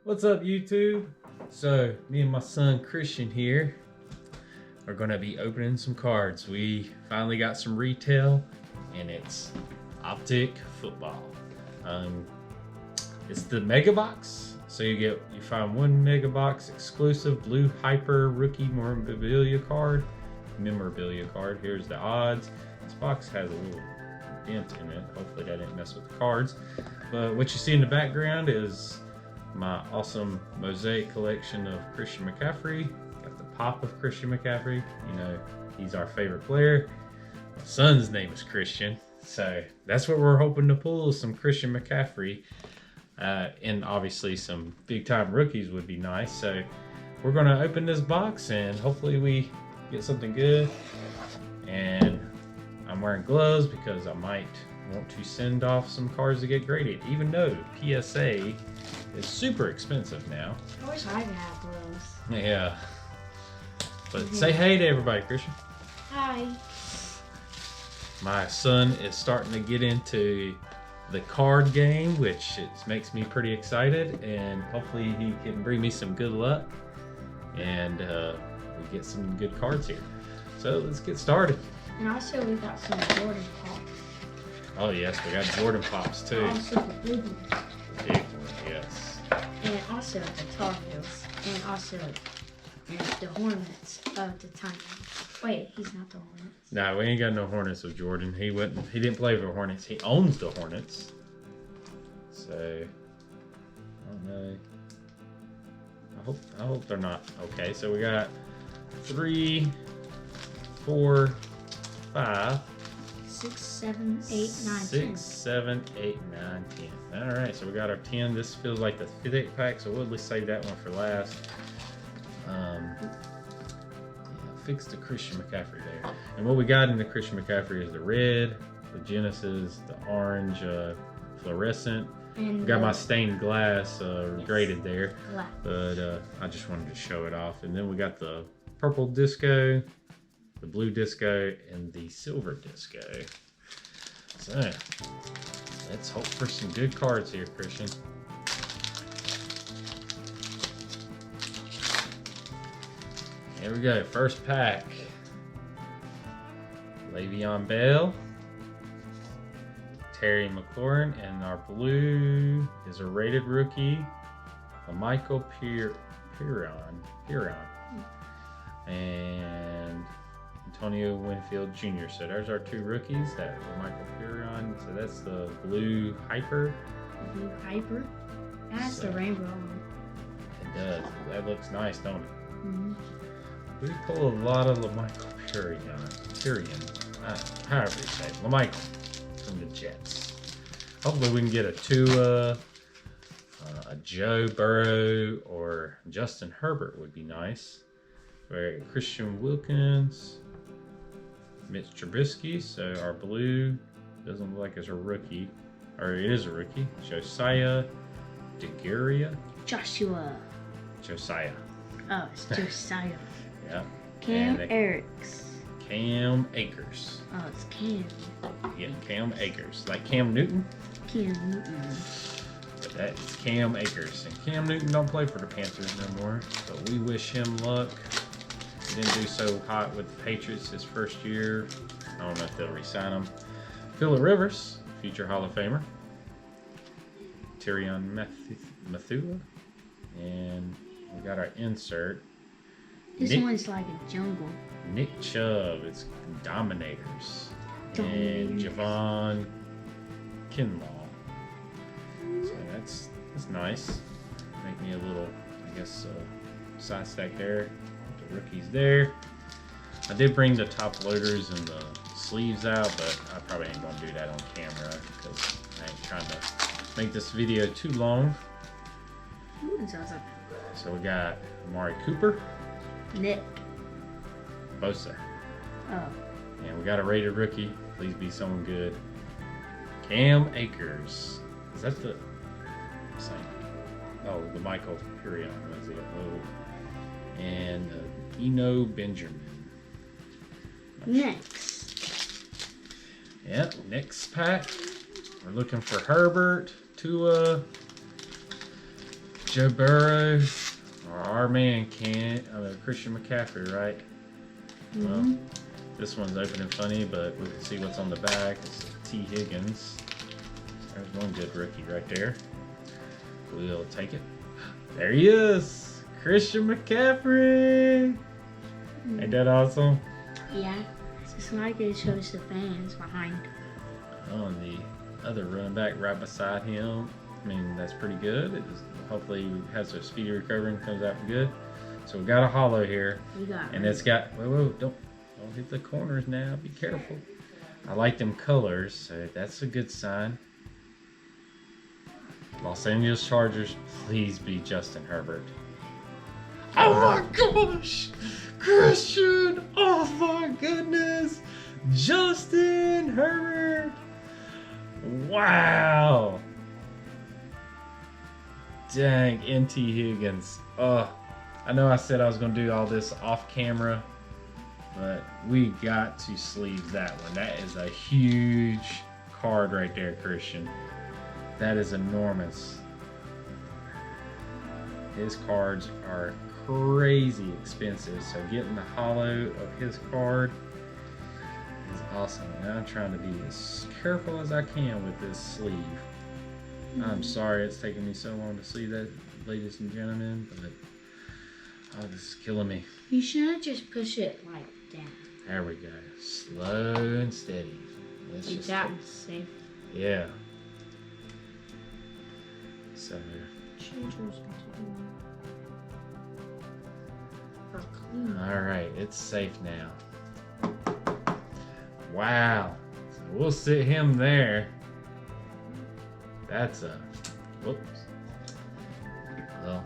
What's up, YouTube? So, me and my son Christian here are gonna be opening some cards. We finally got some retail, and it's Optic football. It's the mega box, so you find one mega box exclusive blue hyper rookie memorabilia card. Here's the odds. This box has a little dent in it. Hopefully that didn't mess with the cards. But what you see in the background is my awesome mosaic collection of Christian McCaffrey. Got the pop of Christian McCaffrey. You know, he's our favorite player. My son's name is Christian, so that's what we're hoping to pull, is some Christian McCaffrey. And obviously some big time rookies would be nice. So we're gonna open this box and hopefully we get something good. And I'm wearing gloves because I might want to send off some cards to get graded, even though PSA is super expensive now. I wish I could have gloves. Yeah. But say hey to everybody, Christian. Hi. My son is starting to get into the card game, which makes me pretty excited, and hopefully he can bring me some good luck and we get some good cards here. So let's get started. And also we got some Jordan Pops. Oh yes, we got Jordan Pops too. Also the big ones. Big one, yes. And also the Tar Heels. And also the Hornets of the Titans. Wait, he's not the Hornets. Nah, we ain't got no Hornets with Jordan. He didn't play for Hornets. He owns the Hornets. So I don't know. I hope they're not. Okay, so we got 3, 4, 5, 6, 7, 8, 9, 6, 10. 7, 8, 9, 10. All right, so we got our 10. This feels like the 5th pack, so we'll just save that one for last. Fix the Christian McCaffrey there. And what we got in the Christian McCaffrey is the red, the Genesis, the orange fluorescent. And We got my stained glass graded there, black. but I just wanted to show it off. And then we got the purple disco, the blue disco, and the silver disco. So let's hope for some good cards here, Christian. Here we go, first pack. Le'Veon Bell, Terry McLaurin, and our blue is a rated rookie, Michael Piron, and Antonio Winfield Jr. So there's our 2 rookies. That Michael Piron. So that's the blue hyper. Blue Hyper. That's the rainbow one. It does. That looks nice, don't it? Mm-hmm. We pull a lot of LaMichael however you say it, LaMichael from the Jets. Hopefully we can get a Joe Burrow or Justin Herbert would be nice. Christian Wilkins, Mitch Trubisky. So our blue doesn't look like it's a rookie, or it is a rookie. Josiah DeGuria. Josiah. Oh, it's Josiah. Yeah. Cam Akers. Cam Akers. Oh, it's Cam. Yeah, Cam Akers. Like Cam Newton? Cam Newton. But that is Cam Akers. And Cam Newton don't play for the Panthers no more. But we wish him luck. He didn't do so hot with the Patriots his first year. I don't know if they'll re-sign him. Phillip Rivers, future Hall of Famer. Tyrion Matthew. And we got our insert. This one's like a jungle. Nick Chubb, it's Dominators. And Javon Kinlaw. So that's nice. Make me a little, I guess, side stack there. The rookies there. I did bring the top loaders and the sleeves out, but I probably ain't gonna do that on camera because I ain't trying to make this video too long. Ooh, awesome. So we got Amari Cooper. Nick Bosa. Oh. And we got a rated rookie. Please be someone good. Cam Akers. Is that the same? Oh, the Michael Piron was it? Oh. And Eno Benjamin. Next. Yep, next pack. We're looking for Herbert, Tua, Joe Burrow, or our man Christian McCaffrey, right? Well, this one's open and funny, but we can see what's on the back. It's T. Higgins. There's one good rookie right there. We'll take it. There he is, Christian McCaffrey. Ain't that awesome? Yeah, it's just like it shows the fans behind. Oh, and the other running back right beside him. I mean, that's pretty good. Hopefully, he has a speedy recovery and comes out good. So we got a hollow here, and it's got. Whoa! Don't hit the corners now. Be careful. I like them colors, so that's a good sign. Los Angeles Chargers, please be Justin Herbert. Oh my gosh! Christian! Oh my goodness! Justin Herbert! Wow! Dang, NT Higgins. I know I said I was going to do all this off camera, but we got to sleeve that one. That is a huge card right there, Christian. That is enormous. His cards are crazy expensive, so getting the hollow of his card is awesome. And I'm trying to be as careful as I can with this sleeve. I'm sorry it's taking me so long to see that, ladies and gentlemen, but this is killing me. You shouldn't just push it like down. There we go. Slow and steady. Let's just that was safe. Yeah. So. All right, it's safe now. Wow. So we'll sit him there. That's a. Whoops. Well,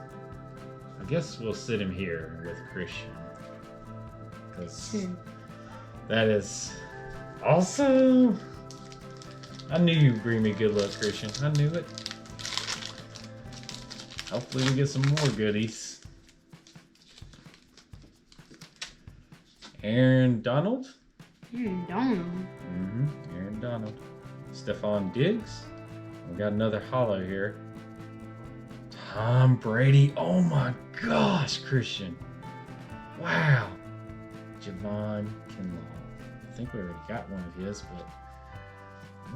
I guess we'll sit him here with Christian. Because that is awesome. I knew you'd bring me good luck, Christian. I knew it. Hopefully we get some more goodies. Aaron Donald? Aaron Donald? Aaron Donald. Stephon Diggs. We got another hollow here. Tom Brady. Oh my gosh, Christian. Wow. Javon Kinlaw. I think we already got one of his, but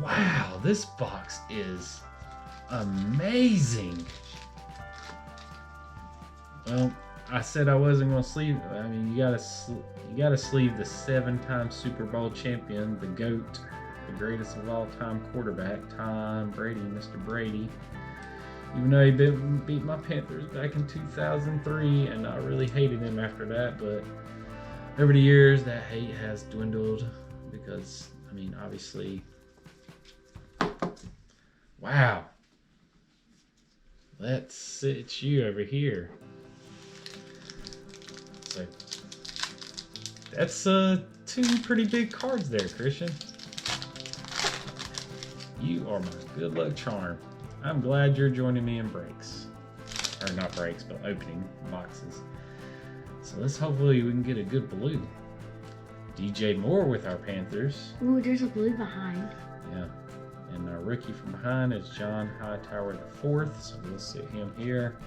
wow, this box is amazing. Well, I said I wasn't going to sleeve. I mean, you gotta sleeve the 7-time Super Bowl champion, the GOAT, the greatest of all time quarterback, Tom Brady, Mr. Brady. Even though he beat my Panthers back in 2003, and I really hated him after that, but over the years that hate has dwindled because, I mean, obviously, wow. Let's sit you over here. So that's two pretty big cards there, Christian. You are my good luck charm. I'm glad you're joining me in breaks. Or not breaks, but opening boxes. So let's hopefully we can get a good blue. DJ Moore with our Panthers. Ooh, there's a blue behind. Yeah. And our rookie from behind is John Hightower IV. So we'll sit him here.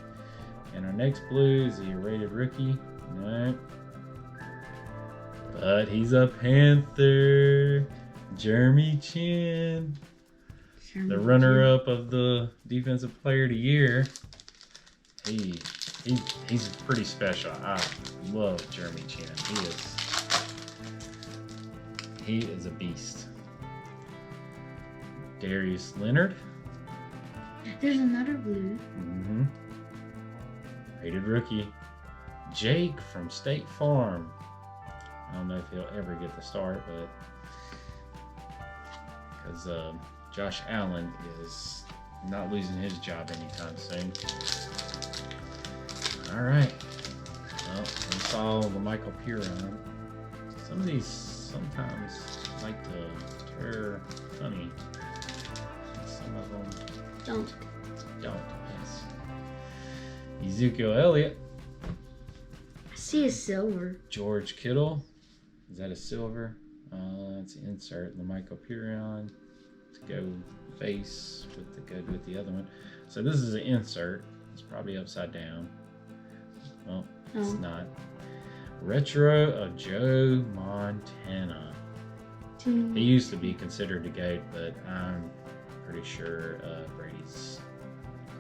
And our next blue is the rated rookie. No. But he's a Panther. Jeremy Chin. The runner-up of the Defensive Player of the Year. He's pretty special. I love Jeremy Chin. He is a beast. Darius Leonard. There's another blue. Rated rookie. Jake from State Farm. I don't know if he'll ever get the start, but because Josh Allen is not losing his job anytime soon. All right. Well, we saw the Michael Piron. Some of these sometimes like to tear funny. Some of them don't. Yes. Ezekiel Elliott. I see a silver. George Kittle. Is that a silver? It's an insert. The Michael Piron to go base with the other one. So this is an insert. It's probably upside down. Well, No. it's not. Retro of Joe Montana. He used to be considered the GOAT, but I'm pretty sure Brady's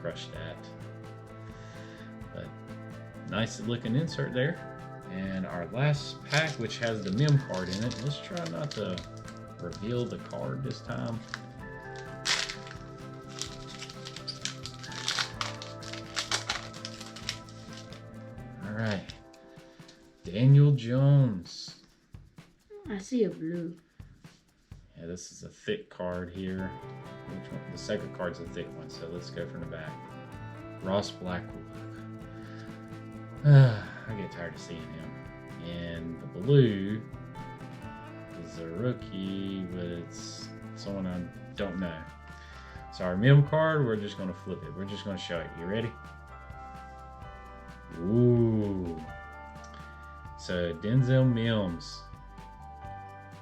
crushed that. But nice looking insert there. And our last pack, which has the mem card in it. Let's try not to reveal the card this time. All right, Daniel Jones. I see a blue. Yeah, this is a thick card here. Which one? The second card's a thick one, so let's go from the back. Ross Blackwood. I get tired of seeing him. And the blue is a rookie, but it's someone I don't know. So our mem card, we're just going to flip it. We're just going to show it. You ready? Ooh. So Denzel Mims.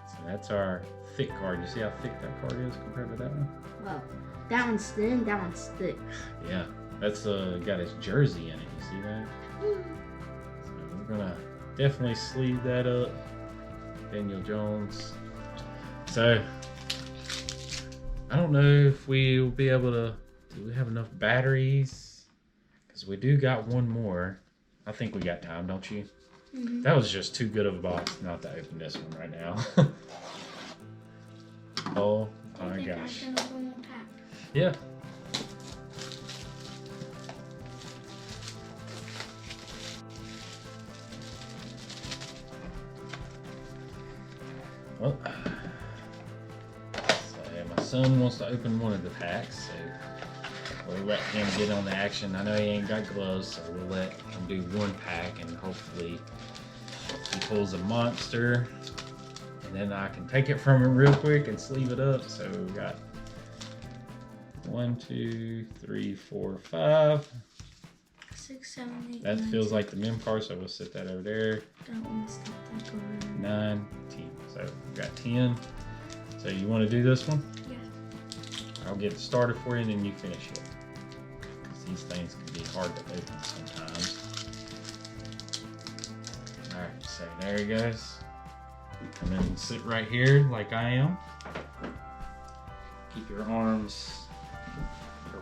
So that's our thick card. You see how thick that card is compared to that one? Well, that one's thin, that one's thick. Yeah, that's got his jersey in it. You see that? So we're gonna definitely sleeve that up. Daniel Jones. So I don't know if we'll be able to. Do we have enough batteries? Because we do got one more. I think we got time, don't you? Mm-hmm. That was just too good of a box not to open this one right now. Oh my gosh. Yeah. Well, so my son wants to open one of the packs, so we'll let him get on the action. I know he ain't got gloves, so we'll let him do one pack, and hopefully he pulls a monster, and then I can take it from him real quick and sleeve it up. So we got 1, 2, 3, 4, 5. 6, 7, 8. That 9, feels like the mem card, so we'll set that over there. Don't want to stop that card. 9, 10. So we've got 10. So you want to do this one? Yeah. I'll get it started for you, and then you finish it. Because these things can be hard to open sometimes. Alright, so there he goes. Come in and sit right here like I am. Keep your arms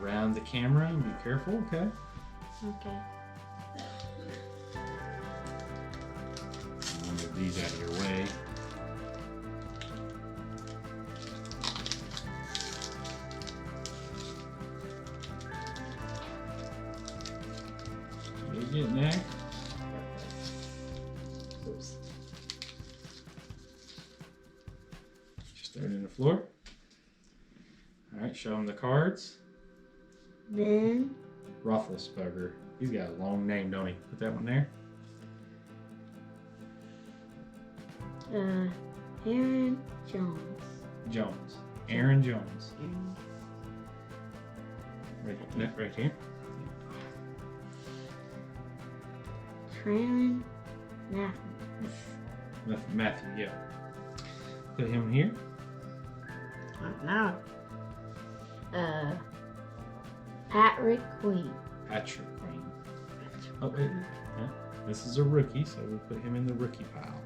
around the camera and be careful, okay? Okay. I'll move these out of your way. You getting there? Oops. Just throw it in the floor. Alright, show them the cards. Then Roethlisberger. He's got a long name, don't he? Put that one there. Aaron Jones. Jones. Aaron Jones. Aaron. Right here. Traylon Matthew. Matthew, yeah. Put him here. Now. Patrick Queen. Patrick Queen. Oh, wait. Yeah. This is a rookie, so we'll put him in the rookie pile.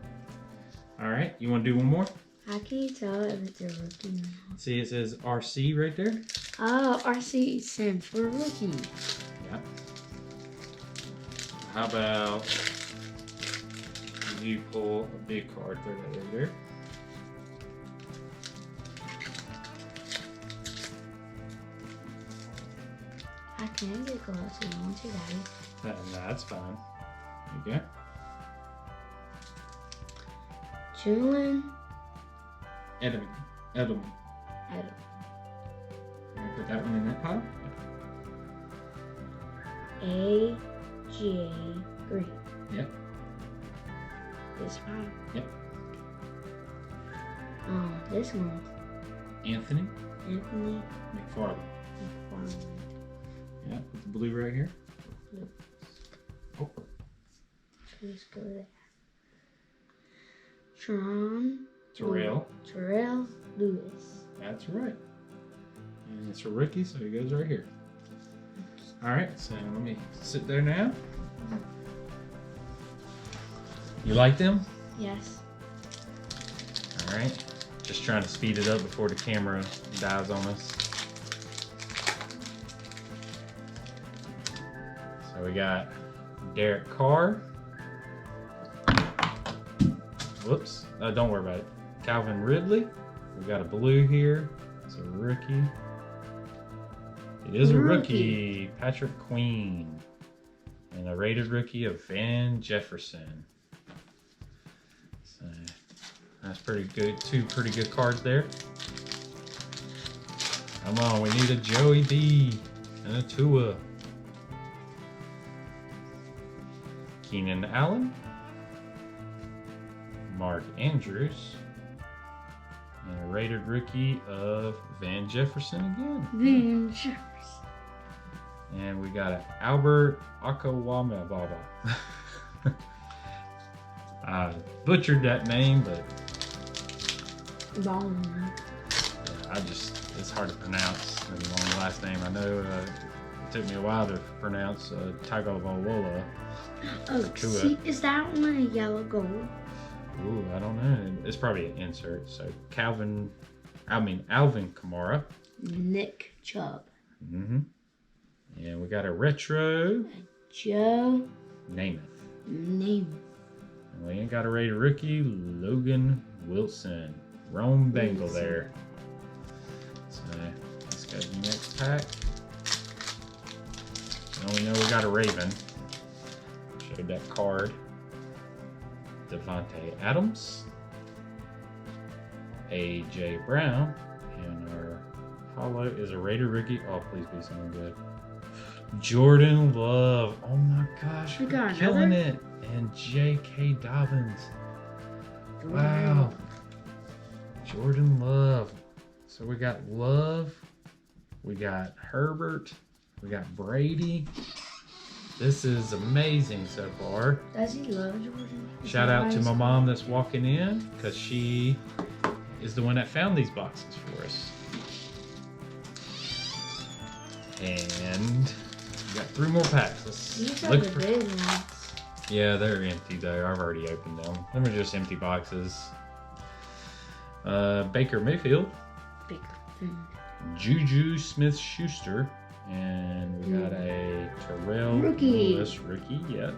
Alright, you want to do one more? How can you tell if it's a rookie or not? See, it says RC right there. Oh, RC stands for rookie. Yeah. How about you pull a big card, throw that over there. I can get close if you want to, Daddy. That's fine. There you go. Julian Edelman. Adam. Can I put that one in that pile? A.J. Green. Yep. This one. Yep. This one. Anthony Anthony McFarland. McFarland. Yeah, put the blue right here. Blue. Oh. Let's go there. Terrell Lewis. That's right. And it's a rookie, so he goes right here. All right, so let me sit there now. You like them? Yes. All right. Just trying to speed it up before the camera dies on us. So we got Derek Carr. Whoops. Don't worry about it. Calvin Ridley. We got a blue here. It's a rookie. It is a rookie. Patrick Queen. And a rated rookie of Van Jefferson. So that's pretty good. Two pretty good cards there. Come on, we need a Joey B and a Tua. Keenan Allen. Mark Andrews. And a rated rookie of Van Jefferson again. Van Jefferson. And we got an Albert Akawamababa. I butchered that name, but it's hard to pronounce. And long last name. I know it took me a while to pronounce Tagovailoa. Oh, see, is that one a yellow gold? Ooh, I don't know. It's probably an insert. So Alvin Kamara. Nick Chubb. Mm-hmm. And we got a retro. Joe Namath. And we ain't got a rated rookie. Logan Wilson. Rome Bengal there. So let's go to the next pack. Now we know we got a Raven. Showed that card. Devontae Adams. A.J. Brown. And our hollow is a rated rookie. Oh, please be something good. Jordan Love. Oh my gosh, we're killing it. And J.K. Dobbins. Wow. Jordan Love. So we got Love. We got Herbert. We got Brady. This is amazing so far. Does he love Jordan? Shout out to my mom that's walking in because she is the one that found these boxes for us. And we got 3 more packs. These Let's are look the for. big ones. Yeah, they're empty though. I've already opened them. Them are just empty boxes. Baker Mayfield. Baker. Juju Smith-Schuster. And we got a Terrell Rookie. Lewis rookie. Yep.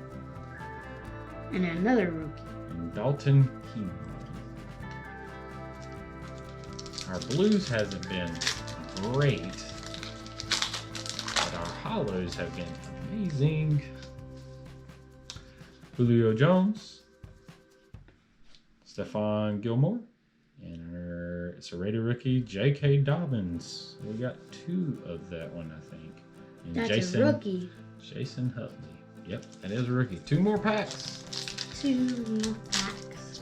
And another rookie. And Dalton Keene. Our blues hasn't been great, but our hollows have been amazing. Julio Jones, Stephon Gilmore, and it's a rated rookie, J.K. Dobbins. We got 2 of that one, I think. And That's a rookie. Jason Huntley. Yep, that is a rookie. 2 more packs. 2 more packs.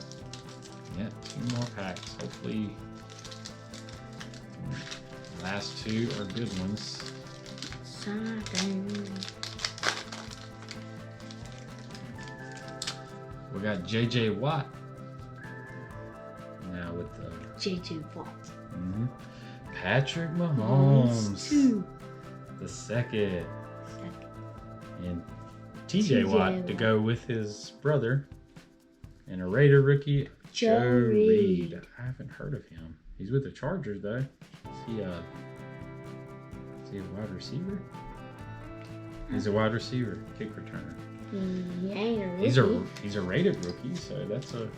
Yeah, 2 more packs. Hopefully, the last 2 are good ones. We got J.J. Watt. Now with the J.J. Watt. Patrick Mahomes. 2. The second. And T.J. Watt to go with his brother. And a Raider rookie, Joe Reed. I haven't heard of him. He's with the Chargers though. Is he a wide receiver? He's a wide receiver, kick returner. He ain't a rookie. He's a rated rookie, so that's a.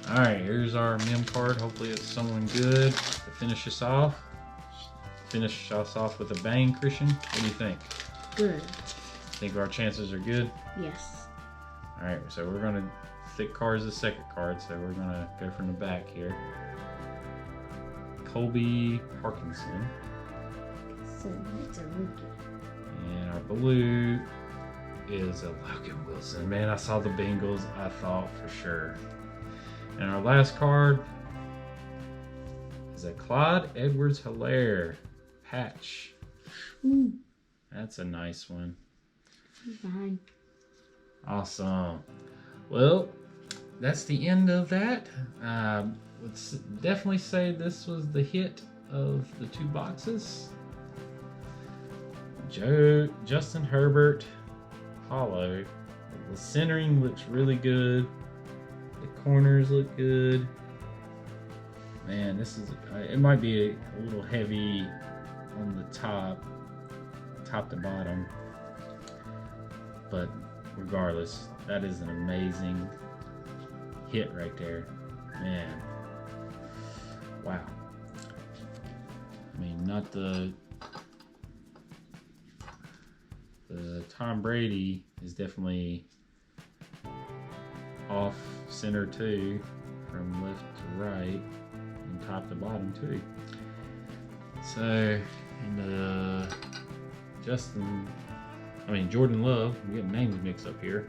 All right, here's our mem card. Hopefully it's someone good to finish us off. Finish us off with a bang, Christian. What do you think? Good. Think our chances are good? Yes. All right, so we're gonna thick card's the second card, so we're gonna go from the back here. Colby Parkinson. So it's a rookie. And our blue is a Logan Wilson. Man, I saw the Bengals, I thought for sure. And our last card is a Clyde Edwards-Helaire patch. Ooh. That's a nice one. Fine. Awesome. Well, that's the end of that. Let's definitely say this was the hit of the 2 boxes. Justin Herbert hollow. The centering looks really good. The corners look good. Man, this is, it might be a little heavy on the top to bottom, but regardless, that is an amazing hit right there, man. Wow. I mean, not the Tom Brady is definitely off center too, from left to right and top to bottom too. So, and Jordan Love, I'm getting names mixed up here.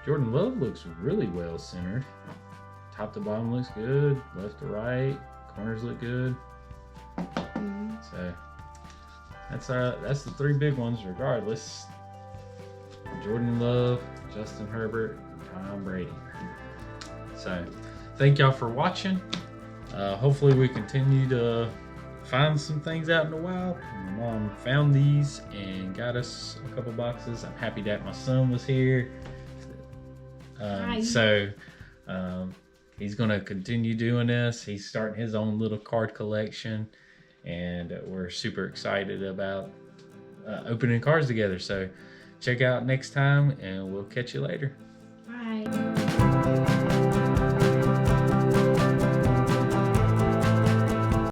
Jordan Love looks really well centered. Top to bottom looks good, left to right, corners look good. So that's the three big ones regardless. Jordan Love, Justin Herbert, and Tom Brady. So thank y'all for watching. Hopefully we continue to find some things out in the wild. My mom found these and got us a couple boxes. I'm happy that my son was here. He's gonna continue doing this. He's starting his own little card collection, and we're super excited about opening cards together. So check out next time, and we'll catch you later.